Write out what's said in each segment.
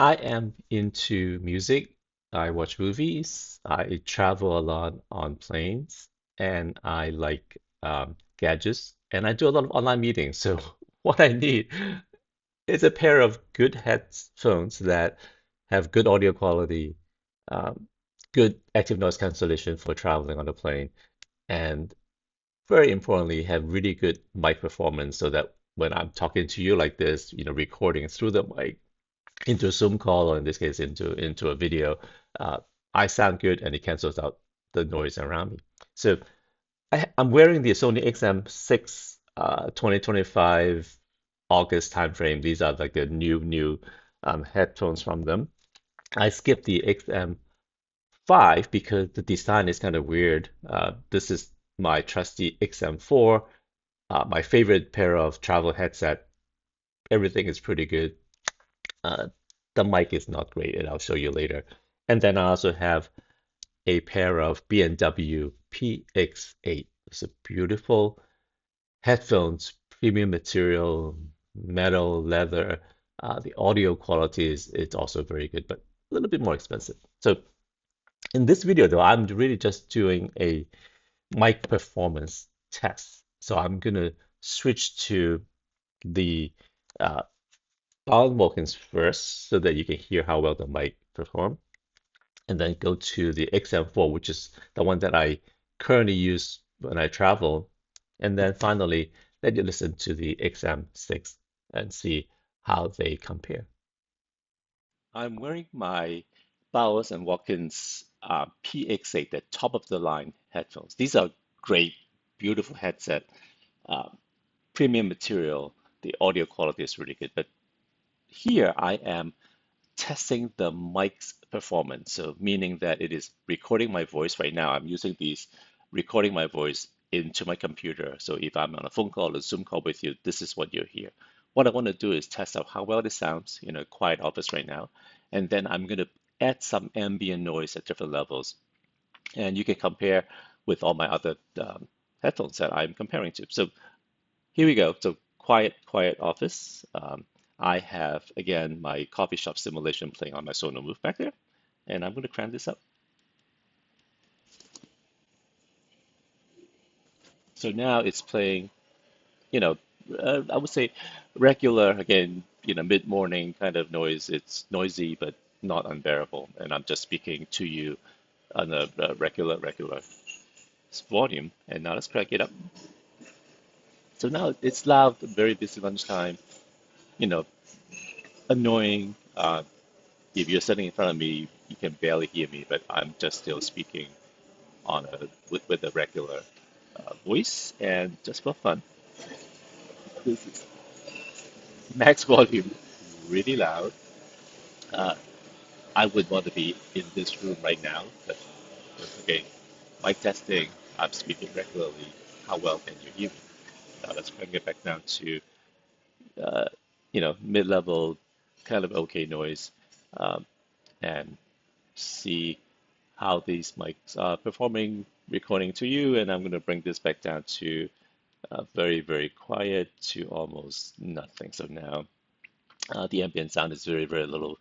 I am into music. I watch movies. I travel a lot on planes, and I like gadgets. And I do a lot of online meetings. So what I need is a pair of good headphones that have good audio quality, um, good active noise cancellation for traveling on the plane, and very importantly, have really good mic performance so that when I'm talking to you like this, recording through the mic into a Zoom call, or in this case into a video, uh, I sound good and it cancels out the noise around me. So I'm wearing the Sony XM6 2025 August timeframe. These are like the new headphones from them. I skipped the XM5 because the design is kind of weird. This is my trusty XM4, my favorite pair of travel headset. Everything is pretty good. Uh, the mic is not great, and I'll show you later. And then I also have a pair of B&W PX8. It's a beautiful headphones, premium material, metal, leather. The audio quality is it's also very good, but a little bit more expensive. So in this video, though, I'm really just doing a mic performance test. So I'm gonna switch to the uh, Alan Wilkins first so that you can hear how well the mic perform, and then go to the XM4, which is the one that I currently use when I travel, and then finally let you listen to the XM6 and see how they compare. I'm wearing my Bowers and Watkins PX8, the top of the line headphones. These are great, beautiful headset, uh, premium material. The audio quality is really good. But here I am testing the mic's performance. So meaning that it is recording my voice right now. I'm using these recording my voice into my computer. So if I'm on a phone call or Zoom call with you, this is what you hear. What I want to do is test out how well it sounds in a quiet office right now. And then I'm going to add some ambient noise at different levels. And you can compare with all my other headphones that I'm comparing to. So here we go. So quiet office. I have, again, my coffee shop simulation playing on my Sono Move back there, and I'm going to crank this up. So now it's playing, you know, I would say regular, again, mid-morning kind of noise. It's noisy, but not unbearable. And I'm just speaking to you on a regular volume. And now let's crank it up. So now it's loud, very busy lunchtime, you know, annoying. If you're sitting in front of me, you can barely hear me, but I'm just still speaking on with a regular voice and just for fun. This is max volume, really loud. Uh, I would want to be in this room right now, but okay, mic testing, I'm speaking regularly. How well can you hear me? Now let's bring it back down to uh, mid-level, kind of okay noise, um, and see how these mics are performing recording to you. And I'm going to bring this back down to very, very quiet to almost nothing. So now the ambient sound is very, very little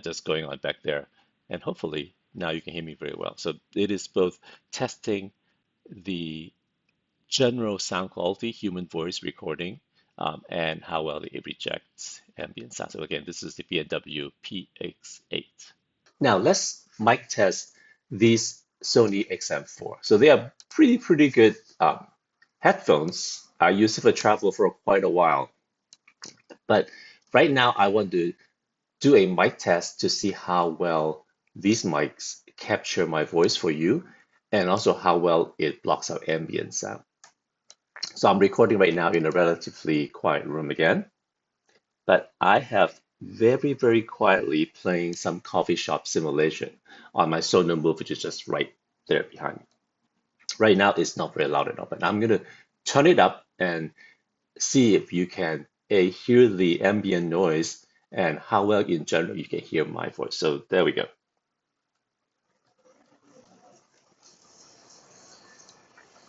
just going on back there. And hopefully now you can hear me very well. So it is both testing the general sound quality, human voice recording, and how well it rejects ambient sound. So again, this is the B&W PX8. Now let's mic test these Sony XM4. So they are pretty good headphones. I used it for travel for quite a while. But right now I want to do a mic test to see how well these mics capture my voice for you and also how well it blocks out ambient sound. So I'm recording right now in a relatively quiet room again, but I have very quietly playing some coffee shop simulation on my Sono Move, which is just right there behind me. Right now, it's not very loud enough, but I'm gonna turn it up and see if you can hear the ambient noise and how well in general you can hear my voice. So there we go.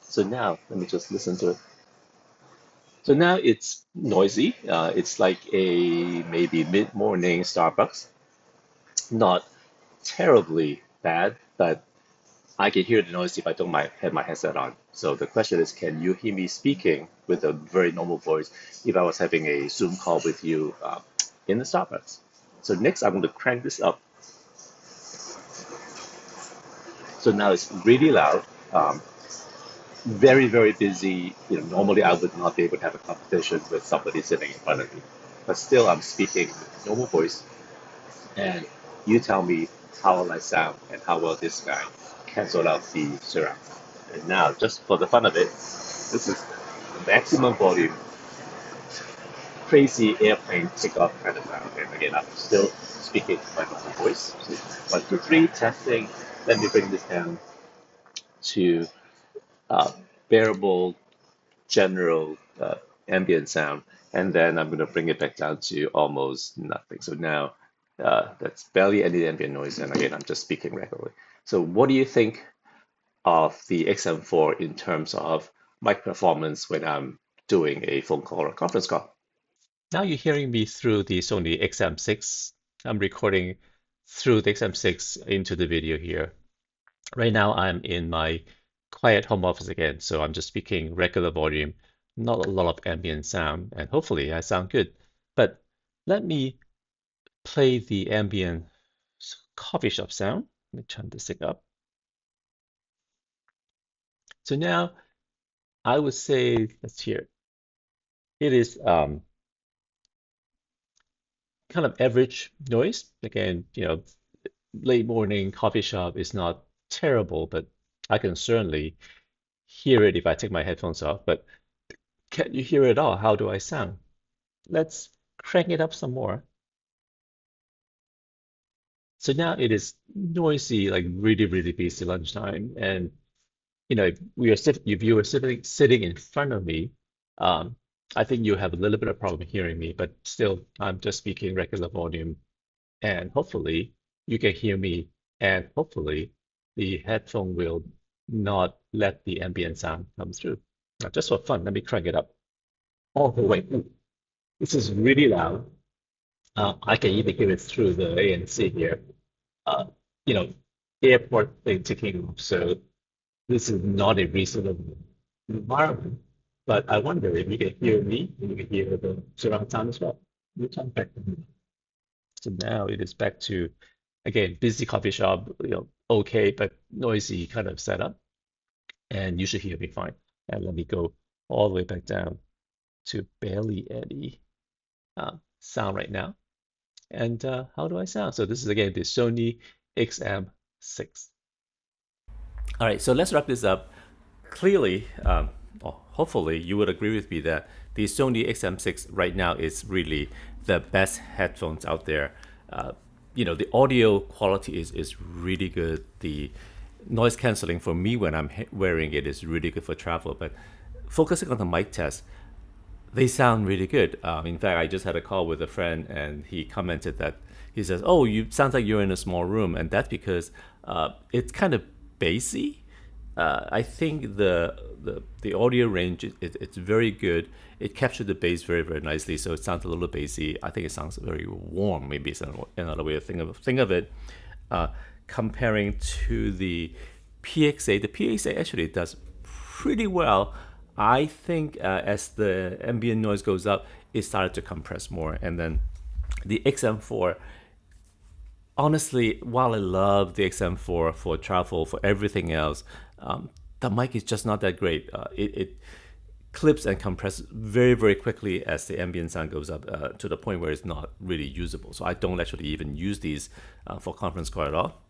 So now let me just listen to it. So now it's noisy. It's like a maybe mid-morning Starbucks. Not terribly bad, but I can hear the noise if I don't have my headset on. So the question is, can you hear me speaking with a very normal voice if I was having a Zoom call with you in the Starbucks? So next, I'm going to crank this up. So now it's really loud, very, very busy. Normally I would not be able to have a conversation with somebody sitting in front of me, but still I'm speaking with normal voice, and you tell me how will I sound and how will this guy cancel out the surround. And now, just for the fun of it, this is maximum volume, crazy airplane takeoff kind of sound. And again, I'm still speaking my normal voice. So 1, 2, 3, testing. Let me bring this down to uh, bearable, general ambient sound, and then I'm going to bring it back down to almost nothing. So now that's barely any ambient noise, and again, I'm just speaking regularly. So what do you think of the XM4 in terms of mic performance when I'm doing a phone call or a conference call? Now you're hearing me through the Sony XM6. I'm recording through the XM6 into the video here. Right now I'm in my quiet home office again, so I'm just speaking regular volume, not a lot of ambient sound, and hopefully I sound good. But let me play the ambient coffee shop sound. Let me turn this thing up. So now I would say, let's hear, it is kind of average noise. Again, late morning coffee shop is not terrible, but I can certainly hear it if I take my headphones off. But can you hear it all? How do I sound? Let's crank it up some more. So now it is noisy, like really, really busy lunchtime. And if you were sitting in front of me, um, I think you have a little bit of problem hearing me, but still, I'm just speaking regular volume, and hopefully you can hear me, and hopefully the headphone will not let the ambient sound come through. Now, just for fun, let me crank it up. Oh, wait, this is really loud. I can even hear it through the ANC here. Uh, you know, airport thing ticking off. So this is not a reasonable environment. But I wonder if you can hear me and you can hear the surround sound as well. You come back to me. So now it is back to, again, busy coffee shop, okay, but noisy kind of setup. And you should hear me fine. And let me go all the way back down to barely any sound right now. And how do I sound? So this is again the Sony XM6. All right, so let's wrap this up. Clearly, or hopefully, you would agree with me that the Sony XM6 right now is really the best headphones out there. The audio quality is really good. The noise canceling for me when I'm wearing it is really good for travel. But focusing on the mic test, they sound really good. In fact, I just had a call with a friend, and he commented that he says, "Oh, you sounds like you're in a small room," and that's because it's kind of bassy. I think the audio range it's very good. It captured the bass very very nicely, so it sounds a little bassy. I think it sounds very warm. Maybe it's another way to think of it. Comparing to the PX8, the PX8 actually does pretty well. I think as the ambient noise goes up, it started to compress more, and then the XM4. Honestly, while I love the XM4 for travel, for everything else, the mic is just not that great. It clips and compresses very, very quickly as the ambient sound goes up to the point where it's not really usable. So I don't actually even use these for conference call at all.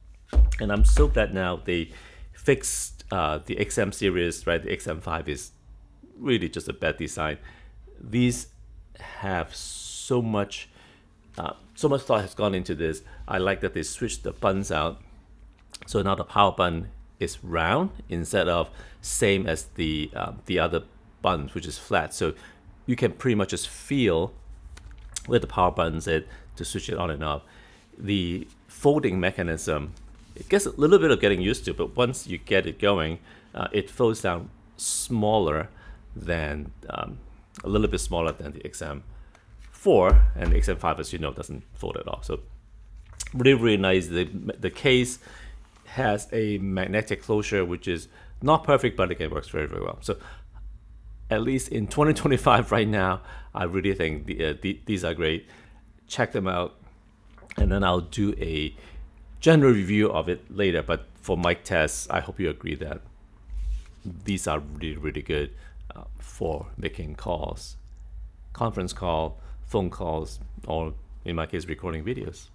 And I'm so glad now they fixed the XM series, right? The XM5 is really just a bad design. These have so much thought has gone into this. I like that they switched the buttons out. So now the power button is round instead of same as the other buttons, which is flat. So you can pretty much just feel where the power button's at to switch it on and off. The folding mechanism, it gets a little bit of getting used to, but once you get it going, it folds down smaller than a little bit smaller than the XM4, and the XM5, as you know, doesn't fold at all. So really, really nice. The case has a magnetic closure, which is not perfect, but again works very, very well. So at least in 2025 right now, I really think these are great. Check them out, and then I'll do a general review of it later. But for mic tests, I hope you agree that these are really, really good for making calls, conference call, phone calls, or in my case, recording videos.